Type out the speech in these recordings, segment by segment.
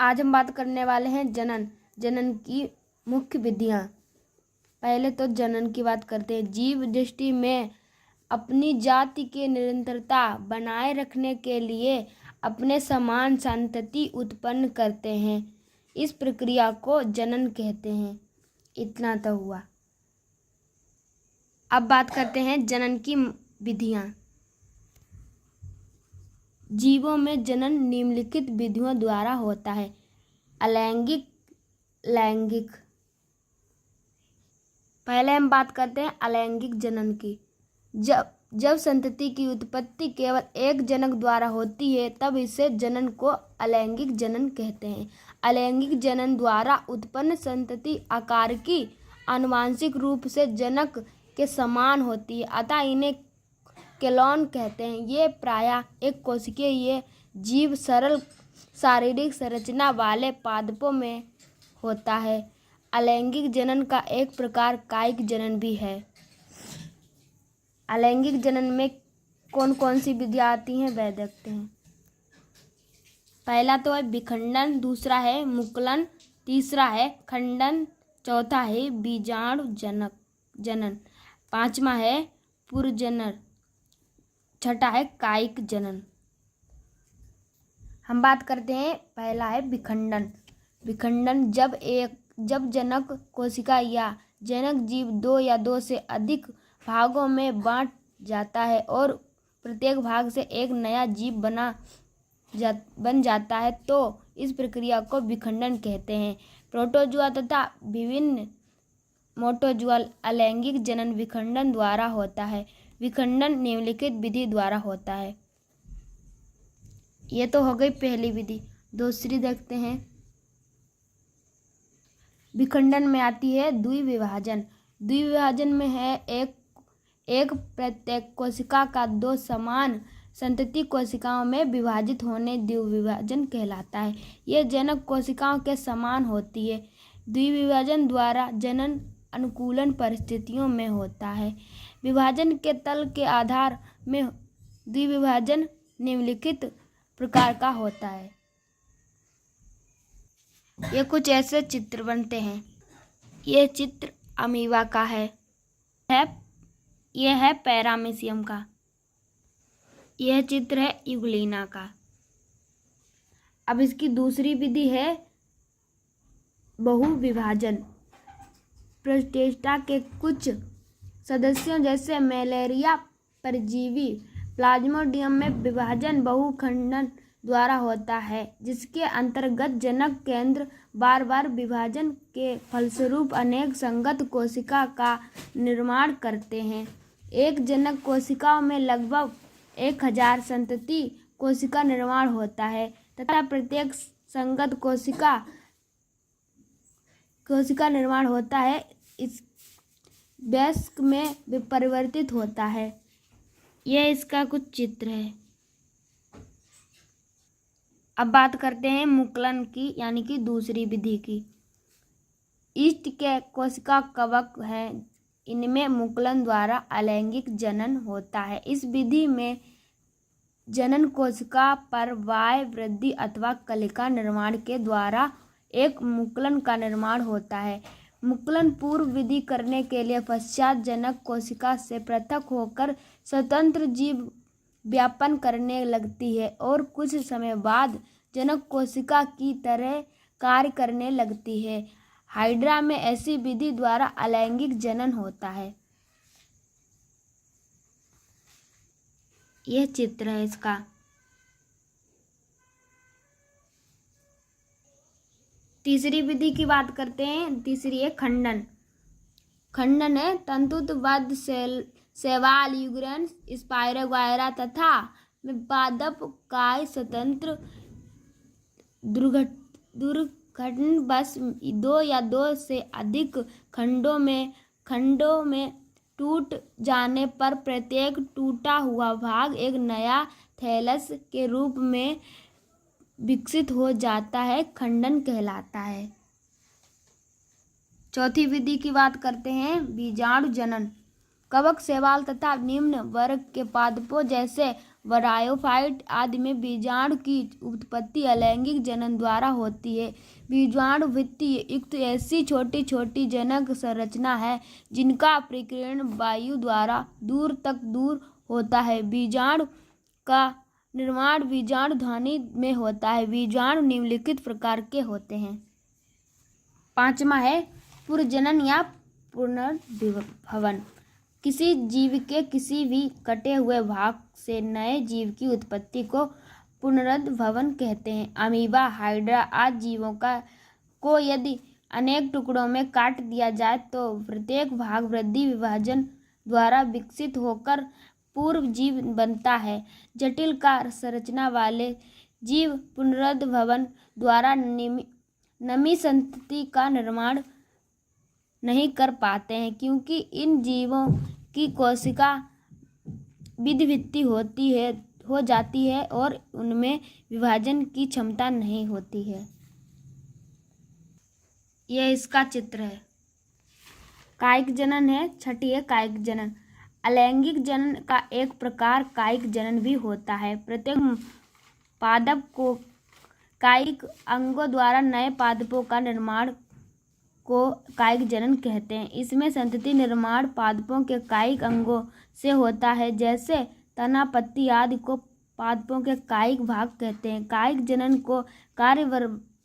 आज हम बात करने वाले हैं जनन की मुख्य विधियां। पहले तो जनन की बात करते हैं। जीव दृष्टि में अपनी जाति की निरंतरता बनाए रखने के लिए अपने समान संतति उत्पन्न करते हैं। इस प्रक्रिया को जनन कहते हैं। इतना तो हुआ। अब बात करते हैं जनन की विधियां। जीवों में जनन निम्नलिखित विधियों द्वारा होता है। अलैंगिक, लैंगिक। पहले हम बात करते हैं अलैंगिक जनन की। जब संतति की उत्पत्ति केवल एक जनक द्वारा होती है तब इसे जनन को अलैंगिक जनन कहते हैं। अलैंगिक जनन द्वारा उत्पन्न संतति आकार की आनुवंशिक रूप से जनक के समान होती है, अतः इन्हें क्लोन कहते हैं। ये प्रायः एक कोशिकीय ये जीव सरल शारीरिक संरचना वाले पादपों में होता है। अलैंगिक जनन का एक प्रकार कायिक जनन भी है। अलैंगिक जनन में कौन कौन सी विधियां आती हैं वह देखते हैं। पहला तो है विखंडन, दूसरा है मुकुलन, तीसरा है खंडन, चौथा है बीजाणु जनन, पांचवा है पुरजनन, छठा है कायिक जनन। हम बात करते हैं। पहला है विखंडन। विखंडन जब जनक कोशिका या जनक जीव दो या दो से अधिक भागों में बांट जाता है और प्रत्येक भाग से एक नया जीव बन जाता है तो इस प्रक्रिया को विखंडन कहते हैं। प्रोटोजुआ तथा विभिन्न मोटोजुआ अलैंगिक जनन विखंडन द्वारा होता है। विखंडन निम्नलिखित विधि द्वारा होता है। ये तो हो गई पहली विधि। दूसरी देखते हैं। विखंडन में आती है द्विविभाजन। द्विविभाजन में है एक प्रत्येक कोशिका का दो समान संतति कोशिकाओं में विभाजित होने द्विविभाजन कहलाता है। यह जनक कोशिकाओं के समान होती है। द्विविभाजन द्वारा जनन अनुकूलन परिस्थितियों में होता है। विभाजन के तल के आधार में द्विविभाजन निम्नलिखित प्रकार का होता है। ये कुछ ऐसे चित्र बनते हैं। यह चित्र अमीबा का है। यह है पैरामीशियम का। यह चित्र है यूग्लिना का। अब इसकी दूसरी विधि है बहुविभाजन। प्रोटिस्टा के कुछ सदस्यों जैसे मलेरिया परजीवी प्लाज्मोडियम में विभाजन बहुखंडन द्वारा होता है, जिसके अंतर्गत जनक केंद्र बार बार विभाजन के फलस्वरूप अनेक संगत कोशिका का निर्माण करते हैं। एक जनक कोशिकाओं में लगभग 1000 संतति कोशिका निर्माण होता है तथा प्रत्येक संगत कोशिका निर्माण होता है इस वयस्क में परिवर्तित होता है। यह इसका कुछ चित्र है। अब बात करते हैं मुकुलन की, यानी कि दूसरी विधि की। ईस्ट के कोशिका कवक हैं, इनमें मुकुलन द्वारा अलैंगिक जनन होता है। इस विधि में जनन कोशिका पर वाय वृद्धि अथवा कलिका निर्माण के द्वारा एक मुकुलन का निर्माण होता है। मुकुलन पूर्व विधि करने के लिए पश्चात जनक कोशिका से पृथक होकर स्वतंत्र जीव व्यापन करने लगती है और कुछ समय बाद जनक कोशिका की तरह कार्य करने लगती है। हाइड्रा में ऐसी विधि द्वारा अलैंगिक जनन होता है। यह चित्र है इसका। तीसरी विधि की बात करते हैं। तीसरी है खंडन। खंडन है तंतुबद्ध शैवाल, यूग्रेन्स, स्पाइरो वगैरह तथा पादप काय स्वतंत्र दुर्घटन बस दो या दो से अधिक खंडों में टूट जाने पर प्रत्येक टूटा हुआ भाग एक नया थैलस के रूप में विकसित हो जाता है, खंडन कहलाता है। चौथी विधि की बात करते हैं। बीजाणु जनन। कवक, शैवाल तथा निम्न वर्ग के पादपों जैसे ब्रायोफाइट आदि में बीजाणु की उत्पत्ति अलैंगिक जनन द्वारा होती है। बीजाणु भित्ति युक्त ऐसी छोटी छोटी जनक संरचना है जिनका प्रकीर्णन वायु द्वारा दूर होता है। बीजाणु का निर्माण बीजाणु ध्वनि में होता है। बीजाणु निम्नलिखित प्रकार के होते हैं। 5वां है पुनर्जनन या पुनर्भवन। किसी जीव के किसी भी कटे हुए भाग से नए जीव की उत्पत्ति को पुनरुद्भवन कहते हैं। अमीबा, हाइड्रा आदि जीवों को यदि अनेक टुकड़ों में काट दिया जाए तो प्रत्येक भाग वृद्धि विभाजन द्वारा विकसित होकर पूर्व जीव बनता है। जटिल कार संरचना वाले जीव पुनरुद्भवन द्वारा नई संतति का निर्माण नहीं कर पाते हैं, क्योंकि इन जीवों की कोशिका विद्युत हो जाती है और उनमें विभाजन की क्षमता नहीं होती है। यह इसका चित्र है। कायिक जनन है। 6ठी है कायिक जनन। अलैंगिक जनन का एक प्रकार कायिक जनन भी होता है। प्रत्येक पादप को कायिक अंगों द्वारा नए पादपों का निर्माण को कायिक जनन कहते हैं। इसमें संतति निर्माण पादपों के कायिक अंगों से होता है, जैसे तना, पत्ती आदि को पादपों के कायिक भाग कहते हैं। कायिक जनन को कार्य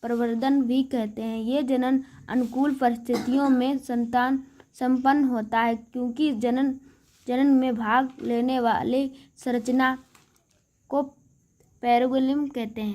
प्रवर्धन भी कहते हैं। ये जनन अनुकूल परिस्थितियों में संपन्न होता है, क्योंकि जनन में भाग लेने वाली संरचना को पैरेंकिलम कहते हैं।